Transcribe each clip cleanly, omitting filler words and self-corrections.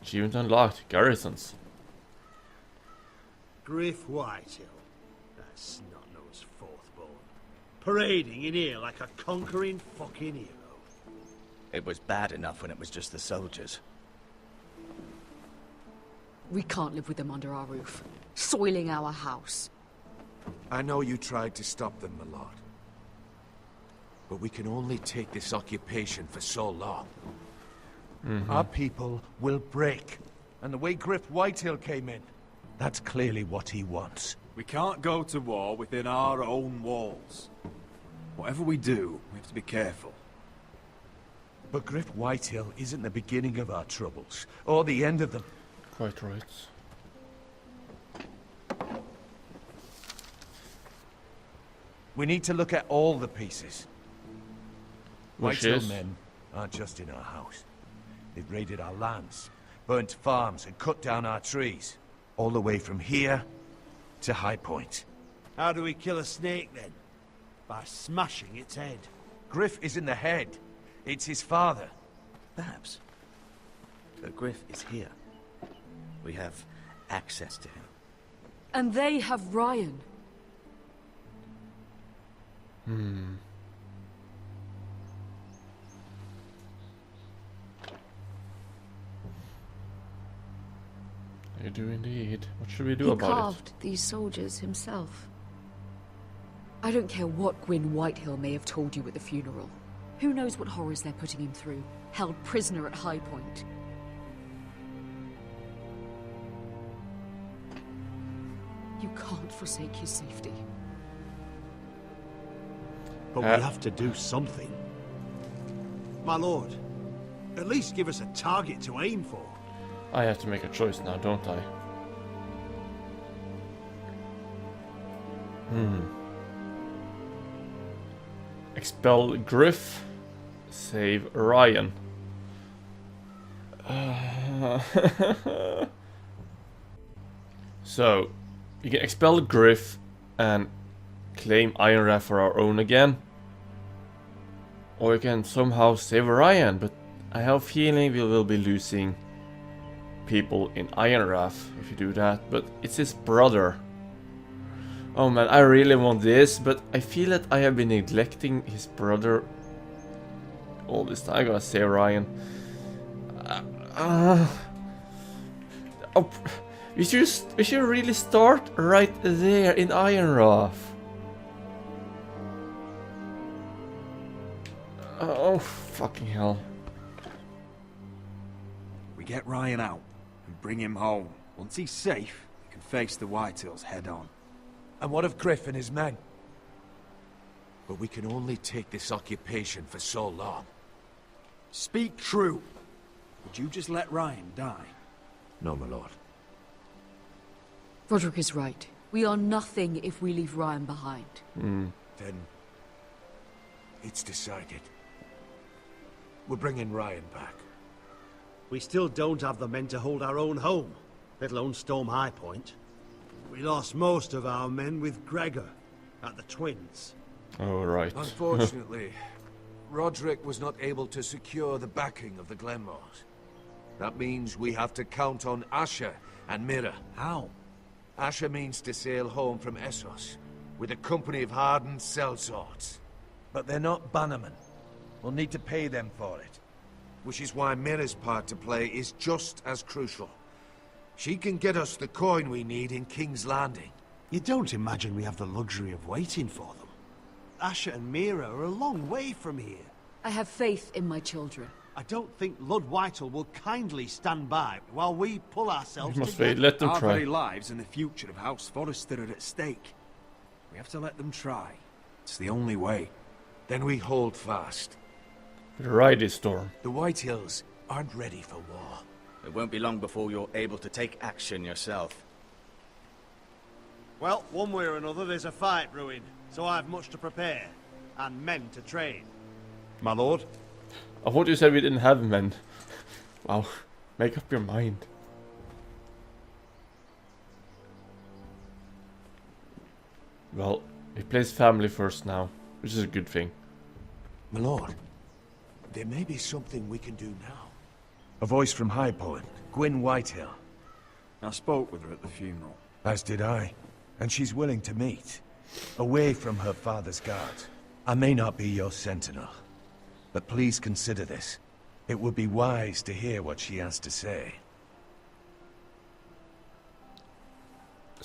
Achievement unlocked. Garrisons. Griff Whitehill. That snot-nosed fourth-born. Parading in here like a conquering fucking hero. It was bad enough when it was just the soldiers. We can't live with them under our roof, soiling our house. I know you tried to stop them, my lord. But we can only take this occupation for so long. Our people will break. And the way Griff Whitehill came in, that's clearly what he wants. We can't go to war within our own walls. Whatever we do, we have to be careful. But Griff Whitehill isn't the beginning of our troubles, or the end of them. Quite right. We need to look at all the pieces. Which Whitehill is? men aren't just in our house. They've raided our lands, burnt farms, and cut down our trees. All the way from here to High Point. How do we kill a snake, then? By smashing its head. Griff isn't the head. It's his father. Perhaps. But Griff is here. We have access to him. And they have Ryan. You do indeed. What should we do He about carved these soldiers himself. I don't care what Gwyn Whitehill may have told you at the funeral. Who knows what horrors they're putting him through, held prisoner at High Point. You can't forsake his safety. But we have to do something. My lord, at least give us a target to aim for. I have to make a choice now, don't I? Expel Griff. Save Ryan. So, you can expel Griff and claim Iron Wrath for our own again. Or you can somehow save Ryan, but I have a feeling we will be losing people in Iron Wrath if you do that, but it's his brother. Oh man, I really want this, but I feel that I have been neglecting his brother all this time. I'm gonna save Ryan. We should really start right there in Iron Wrath. Oh fucking hell. We get Ryan out and bring him home. Once he's safe, we can face the Whitehills head on. And what of Griff and his men? But we can only take this occupation for so long. Speak true. Would you just let Ryan die? No, my lord. Roderick is right. We are nothing if we leave Ryan behind. Then it's decided. We're bringing Ryan back. We still don't have the men to hold our own home, let alone storm High Point. We lost most of our men with Gregor at the Twins. Oh right. Unfortunately, Roderick was not able to secure the backing of the Glenmores. That means we have to count on Asher and Mira. How? Asher means to sail home from Essos with a company of hardened sellswords. But they're not bannermen. We'll need to pay them for it. Which is why Mira's part to play is just as crucial. She can get us the coin we need in King's Landing. You don't imagine we have the luxury of waiting for them? Asher and Mira are a long way from here. I have faith in my children. I don't think Lord Whitehill will kindly stand by while we pull ourselves Must together. wait, let them Our try. very lives and the future of House Forrester are at stake. We have to let them try. It's the only way. Then we hold fast. Ride this storm. The Whitehills aren't ready for war. It won't be long before you're able to take action yourself. Well, one way or another there's a fight brewing, so I've much to prepare, and men to train. My lord? I thought you said we didn't have men. Wow, make up your mind. Well, we place family first now, which is a good thing. My lord, there may be something we can do now. A voice from High Point, Gwyn Whitehill. I spoke with her at the funeral. As did I. And she's willing to meet. Away from her father's guards. I may not be your sentinel. But please consider this. It would be wise to hear what she has to say.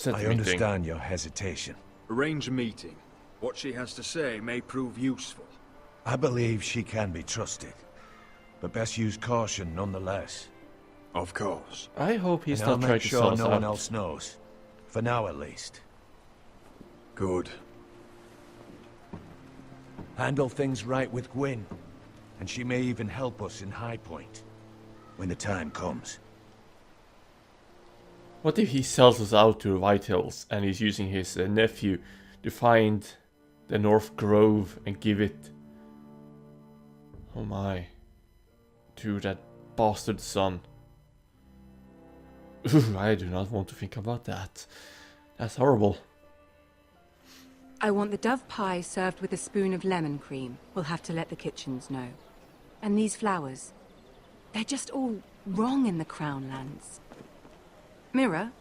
I understand your hesitation. Arrange a meeting. What she has to say may prove useful. I believe she can be trusted. But best use caution nonetheless. Of course. I hope he's And I'll not trying make to sure sell us no one out. else knows. For now at least. Good. Handle things right with Gwyn. And she may even help us in High Point. When the time comes. What if he sells us out to Whitehills and he's using his nephew to find the North Grove and give it, oh my, to that bastard son? Ooh, I do not want to think about that. That's horrible. I want the dove pie served with a spoon of lemon cream. We'll have to let the kitchens know. And these flowers. They're just all wrong in the Crown Lands. Mira,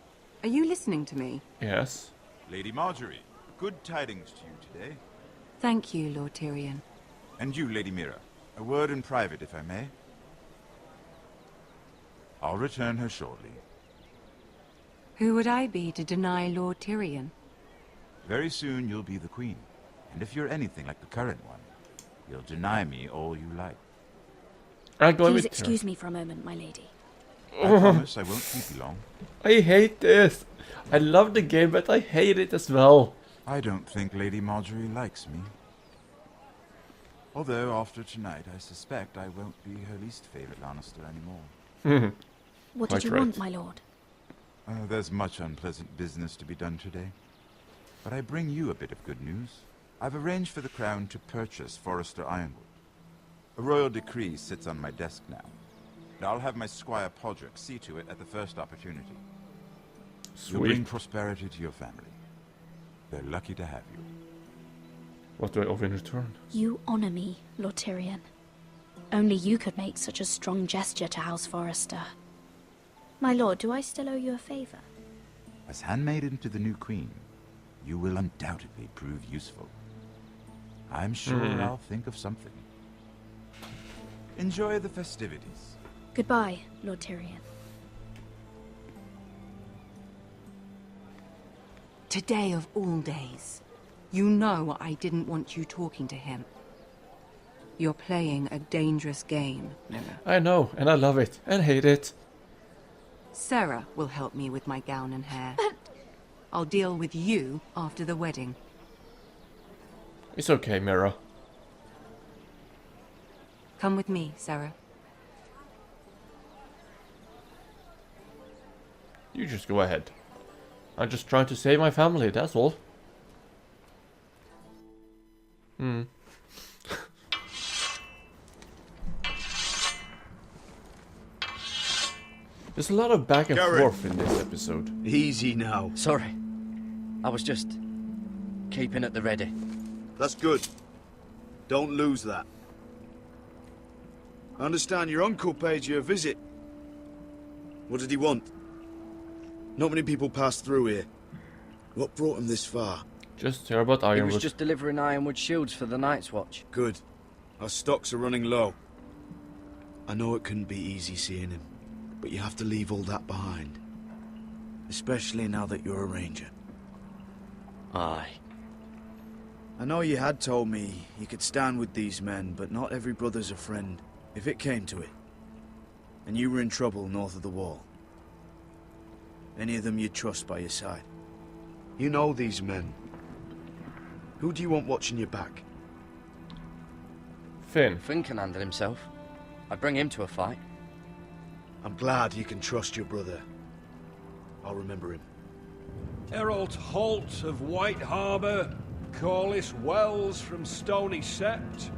are you listening to me? Yes. Lady Marjorie, good tidings to you today. Thank you, Lord Tyrion. And you, Lady Mira, a word in private, if I may. I'll return her shortly. Who would I be to deny Lord Tyrion? Very soon you'll be the queen. And if you're anything like the current one, you'll deny me all you like. I'm going Please with excuse me for a moment, my lady. I promise I won't keep you long. I hate this. I love the game, but I hate it as well. I don't think Lady Marjorie likes me. Although, after tonight, I suspect I won't be her least favorite Lannister anymore. What Quite did you right. want, my lord? There's much unpleasant business to be done today. But I bring you a bit of good news. I've arranged for the Crown to purchase Forrester Ironwood. A royal decree sits on my desk now. And I'll have my Squire Podrick see to it at the first opportunity. You'll bring Sweet. prosperity to your family. They're lucky to have you. What do I offer in return? You honor me, Lord Tyrion. Only you could make such a strong gesture to House Forrester. My lord, do I still owe you a favor? As handmaiden to the new queen, you will undoubtedly prove useful. I'm sure I'll think of something. Enjoy the festivities. Goodbye, Lord Tyrion. Today of all days. You know I didn't want you talking to him. You're playing a dangerous game, Mira. I know, and I love it, and hate it. Sarah will help me with my gown and hair. I'll deal with you after the wedding. It's okay, Mira. Come with me, Sarah. You just go ahead. I'm just trying to save my family, that's all. There's a lot of back and forth in this episode. Easy now. Sorry. I was just keeping at the ready. That's good. Don't lose that. I understand your uncle paid you a visit. What did he want? Not many people pass through here. What brought him this far? Just hear about He Ironwood. was just delivering Ironwood shields for the Night's Watch. Good. Our stocks are running low. I know it couldn't be easy seeing him, but you have to leave all that behind. Especially now that you're a ranger. Aye. I know you had told me you could stand with these men, but not every brother's a friend, if it came to it. And you were in trouble north of the wall. Any of them you'd trust by your side. You know these men. Who do you want watching your back? Finn. Finn can handle himself. I'd bring him to a fight. I'm glad you can trust your brother. I'll remember him. Errol Holt of White Harbour, Corliss Wells from Stony Sept.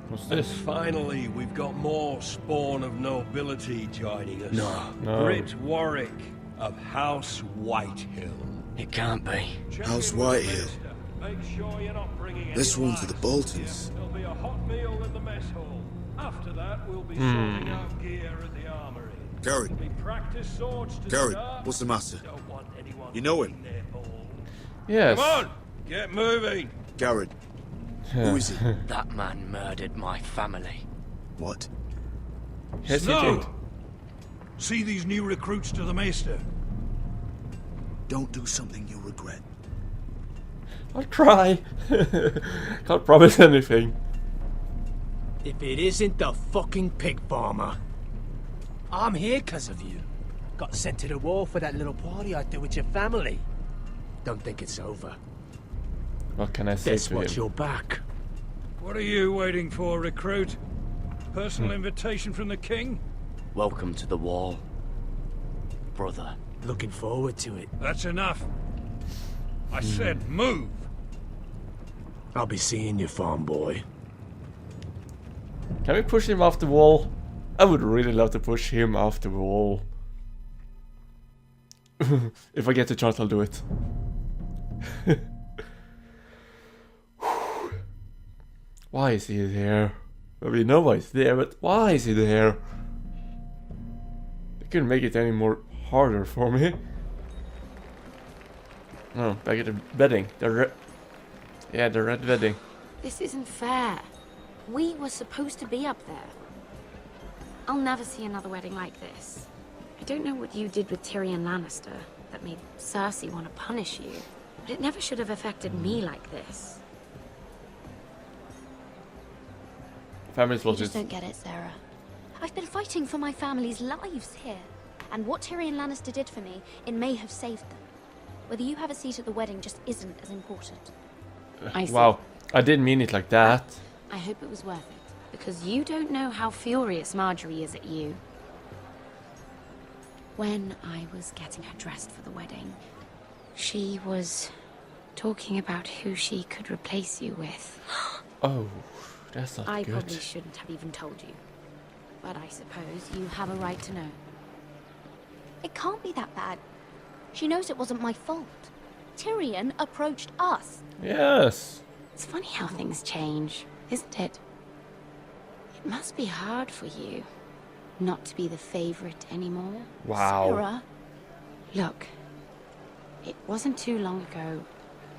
What's And this? finally, we've got more spawn of nobility joining us. No. Britt Warwick of House Whitehill. It can't be. House Whitehill. Make sure you're not bringing any This one to the lights. Boltons. There'll be a hot meal in the mess hall. After that, we'll be sorting out gear at the armory. Gary. It'll be practice swords to Gary, start. what's the matter? Don't want anyone You know him? getting their ball. Yes. Come on, get moving. Garrett. Who is he? That man murdered my family. What? Yes, he Snow! did. See these new recruits to the Maester? Don't do something you'll regret. I'll try. Can't promise anything. If it isn't the fucking pig farmer. I'm here 'cause of you. Got sent to the war for that little party I threw with your family. Don't think it's over. What can I say Guess to what, him? you're back. What are you waiting for, recruit? Personal invitation from the king? Welcome to the wall, brother. Looking forward to it. That's enough. I said move. I'll be seeing you, farm boy. Can we push him off the wall? I would really love to push him off the wall. If I get the chance, I'll do it. Why is he there? Well, we know why he's there, but why is he there? They couldn't make it any more harder for me. No, back at the wedding. The red wedding. This isn't fair. We were supposed to be up there. I'll never see another wedding like this. I don't know what you did with Tyrion Lannister that made Cersei want to punish you, but it never should have affected me like this. Family's You lost just it. don't get it, Sarah. I've been fighting for my family's lives here. And what Tyrion Lannister did for me, it may have saved them. Whether you have a seat at the wedding just isn't as important. I see. Wow, I didn't mean it like that. I hope it was worth it, because you don't know how furious Marjorie is at you. When I was getting her dressed for the wedding, she was talking about who she could replace you with. Oh, that's not I good. probably shouldn't have even told you, but I suppose you have a right to know. It can't be that bad. She knows it wasn't my fault. Tyrion approached us. Yes. It's funny how things change, isn't it? It must be hard for you not to be the favorite anymore. Wow. Sarah, Look, it wasn't too long ago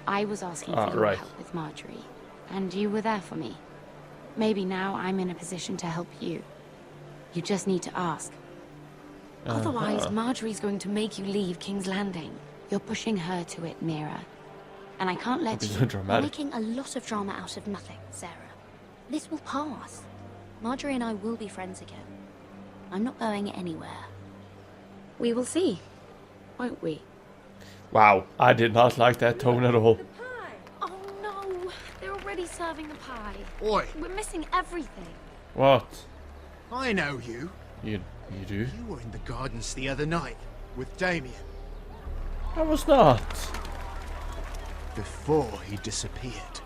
I was asking for your right. help with Marjorie, and you were there for me. Maybe now I'm in a position to help you. You just need to ask. Otherwise, Marjorie's going to make you leave King's Landing. You're pushing her to it, Mira. And I can't let Don't be you... so you're dramatic. making a lot of drama out of nothing, Sarah. This will pass. Marjorie and I will be friends again. I'm not going anywhere. We will see, won't we? Wow, I did not like that tone at all. Oh no! They're already serving the pie. Oi, We're missing everything. What? I know you. You do? You were in the gardens the other night with Damien. I was not. Before he disappeared.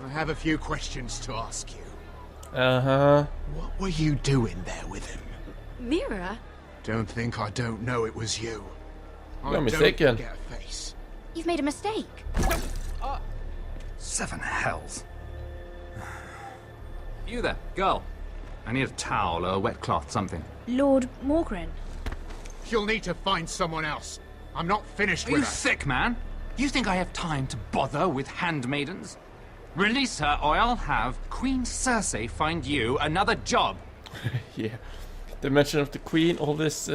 I have a few questions to ask you. Uh-huh. What were you doing there with him? Mira? Don't think I don't know it was you. You're mistaken. Don't get a face. You've made a mistake. Seven hells. You there, girl. I need a towel or a wet cloth, something. Lord Morgren. You'll need to find someone else. I'm not finished Are with you her. sick, man? You think I have time to bother with handmaidens? Release her, or I'll have Queen Cersei find you another job. Yeah. The mention of the queen, all this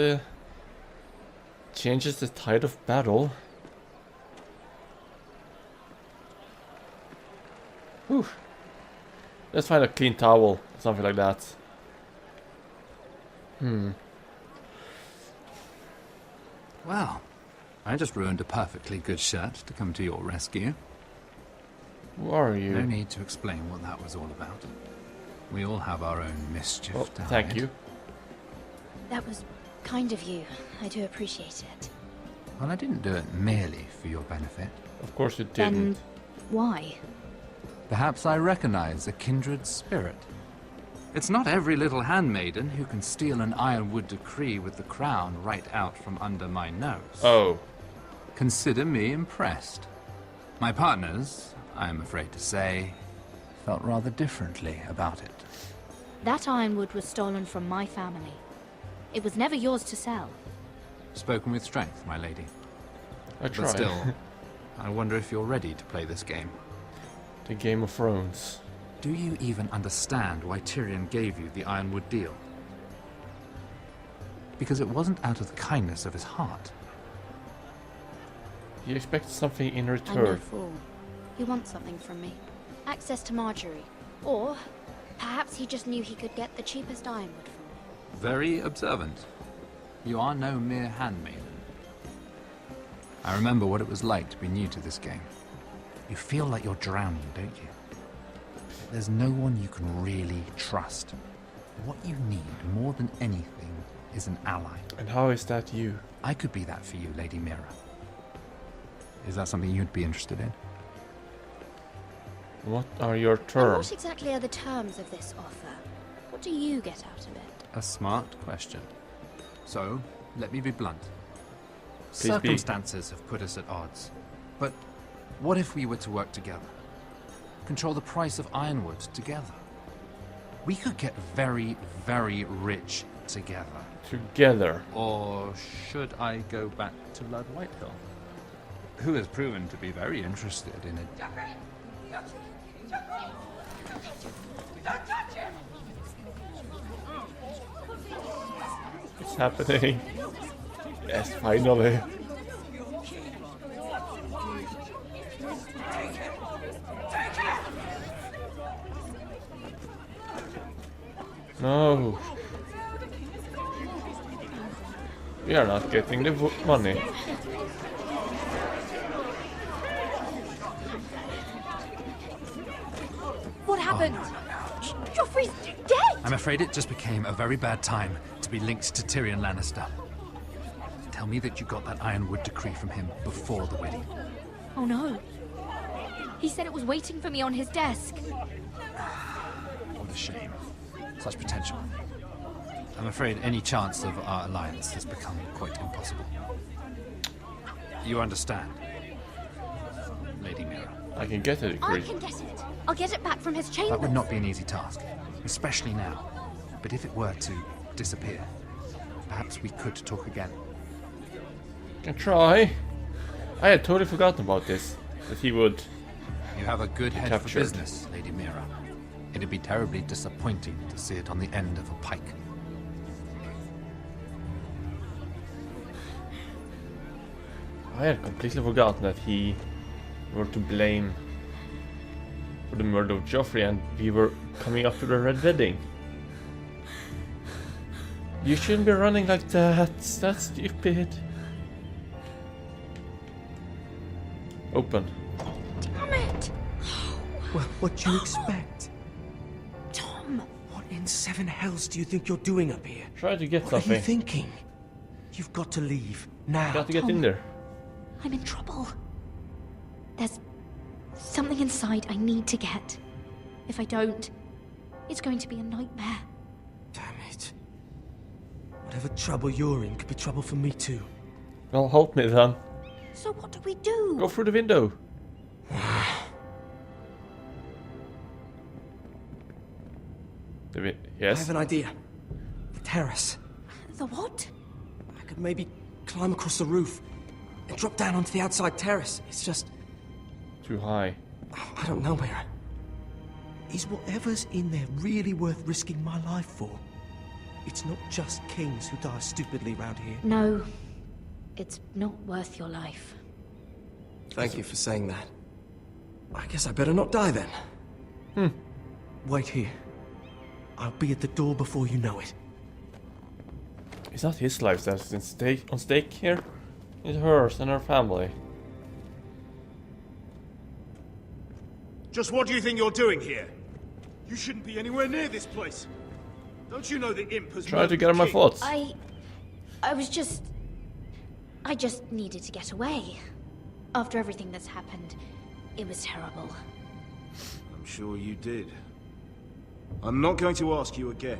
changes the tide of battle. Whew. Let's find a clean towel, something like that. Well, I just ruined a perfectly good shirt to come to your rescue. Who are No you? need to explain what that was all about. We all have our own mischief Oh, to thank hide. you. That was kind of you. I do appreciate it. Well, I didn't do it merely for your benefit. Of course you Then didn't. why? Perhaps I recognize a kindred spirit. It's not every little handmaiden who can steal an ironwood decree with the crown right out from under my nose. Oh. Consider me impressed. My partners, I am afraid to say, felt rather differently about it. That ironwood was stolen from my family. It was never yours to sell. Spoken with strength, my lady. I try. But still, I wonder if you're ready to play this game. The Game of Thrones. Do you even understand why Tyrion gave you the Ironwood deal? Because it wasn't out of the kindness of his heart. He expected something in I'm no return. fool. He wants something from me. Access to Marjorie. Or perhaps he just knew he could get the cheapest ironwood from me. Very observant. You are no mere handmaiden. I remember what it was like to be new to this game. You feel like you're drowning, don't you? There's no one you can really trust. What you need more than anything is an ally. And how is that you? I could be that for you, Lady Mira. Is that something you'd be interested in? What are your And terms? what exactly are the terms of this offer? What do you get out of it? A smart question. So, let me be blunt. Please be. Circumstances have put us at odds. But what if we were to work together? Control the price of ironwood together? We could get very, very rich together. Together. Or should I go back to Lord Whitehill, who has proven to be very interested in it? It's happening. Yes, finally. No. We are not getting the money. What happened? Joffrey's dead! I'm afraid it just became a very bad time to be linked to Tyrion Lannister. Tell me that you got that Ironwood decree from him before the wedding. Oh no. He said it was waiting for me on his desk. What a shame. Such potential. I'm afraid any chance of our alliance has become quite impossible. You understand, Lady Mira? I can get a I decree. can get it. I'll get it back from his chamber. That would not be an easy task, especially now. But if it were to disappear, perhaps we could talk again. Can try. I had totally forgotten about this. That he would. You have a good head for Captured. business, Lady Mira. It'd be terribly disappointing to see it on the end of a pike. I had completely forgotten that he were to blame for the murder of Joffrey and we were coming up to the Red Wedding. You shouldn't be running like that. That's stupid. Open. Damn it! Well, what do you expect? Tom! What in seven hells do you think you're doing up here? Try to get What are you something. thinking? You've got to leave, now. Got to get in there. I'm in trouble. There's something inside I need to get. If I don't, it's going to be a nightmare. Damn it. Whatever trouble you're in could be trouble for me too. Well, help me then. So what do we do? Go through the window. I Yes. have an idea. The terrace. The what? I could maybe climb across the roof and drop down onto the outside terrace. It's just... Too high. I don't know, Mira. Is whatever's in there really worth risking my life for? It's not just kings who die stupidly round here. No, it's not worth your life. Thank you for saying that. I guess I better not die then. Wait here. I'll be at the door before you know it. It's not his life that's on stake here. It's hers and her family. Just what do you think you're doing here? You shouldn't be anywhere near this place. Don't you know the imp has Try to get on my thoughts. I just needed to get away. After everything that's happened, it was terrible. I'm sure you did. I'm not going to ask you again.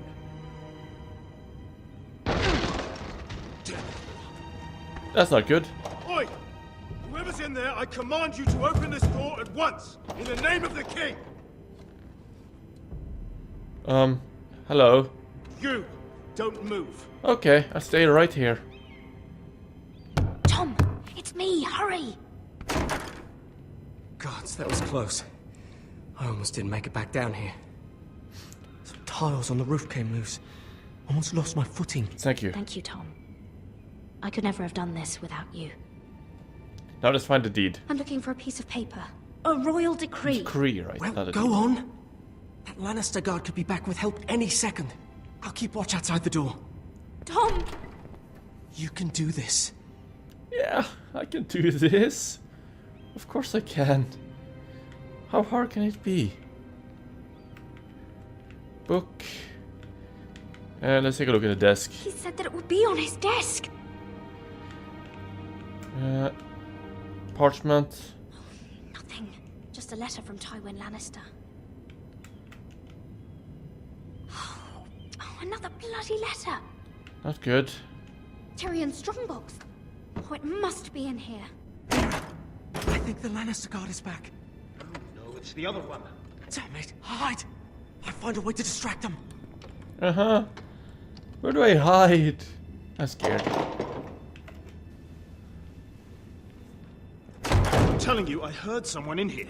That's not good. Oi! Whoever's in there, I command you to open this door at once! In the name of the king! Hello. You! Don't move. Okay, I stay right here. Tom, it's me. Hurry. Gods, that was close. I almost didn't make it back down here. Some tiles on the roof came loose. Almost lost my footing. Thank you. Thank you, Tom. I could never have done this without you. Now let's find the deed. I'm looking for a piece of paper. A royal decree. Decree, right? Well, not a go deed. on. That Lannister guard could be back with help any second. I'll keep watch outside the door. Tom! You can do this. Yeah, I can do this. Of course I can. How hard can it be? Book. Let's take a look at the desk. He said that it would be on his desk. Parchment. Nothing. Just a letter from Tywin Lannister. Oh, another bloody letter. Not good. Tyrion Strongbox. Oh, it must be in here. I think the Lannister guard is back. No, it's the other one. Damn it, hide! I'll find a way to distract them. Uh-huh. Where do I hide? I'm scared. I'm telling you, I heard someone in here.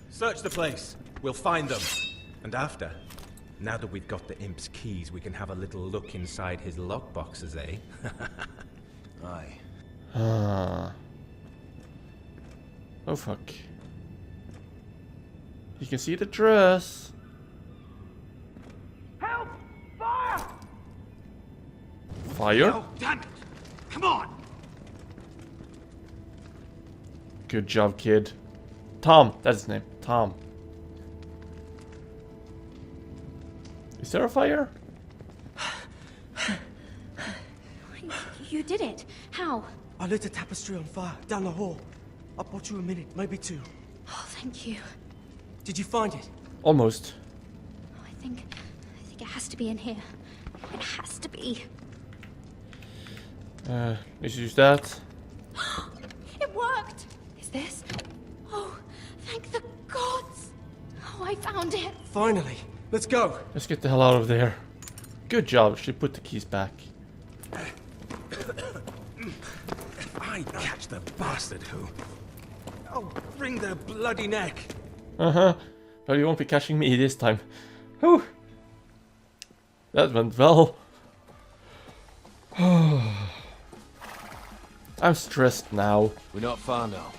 Search the place. We'll find them. And after, now that we've got the imp's keys, we can have a little look inside his lockboxes, eh? Aye. Oh fuck. You can see the dress. Help! Fire! Fire? Oh, damn it! Come on! Good job, kid. Tom, that's his name. Tom. Is there a fire? You did it. How? I lit a tapestry on fire down the hall. I bought you a minute, maybe two. Oh, thank you. Did you find it? Almost. I think it has to be in here. It has to be. Let's use that. It worked. Is this? Oh, thank the gods. Oh, I found it. Finally. Let's go. Let's get the hell out of there. Good job. She put the keys back. If I catch the bastard who... I'll wring their bloody neck. Uh-huh. But you won't be catching me this time. Whew. That went well. I'm stressed now. We're not far now.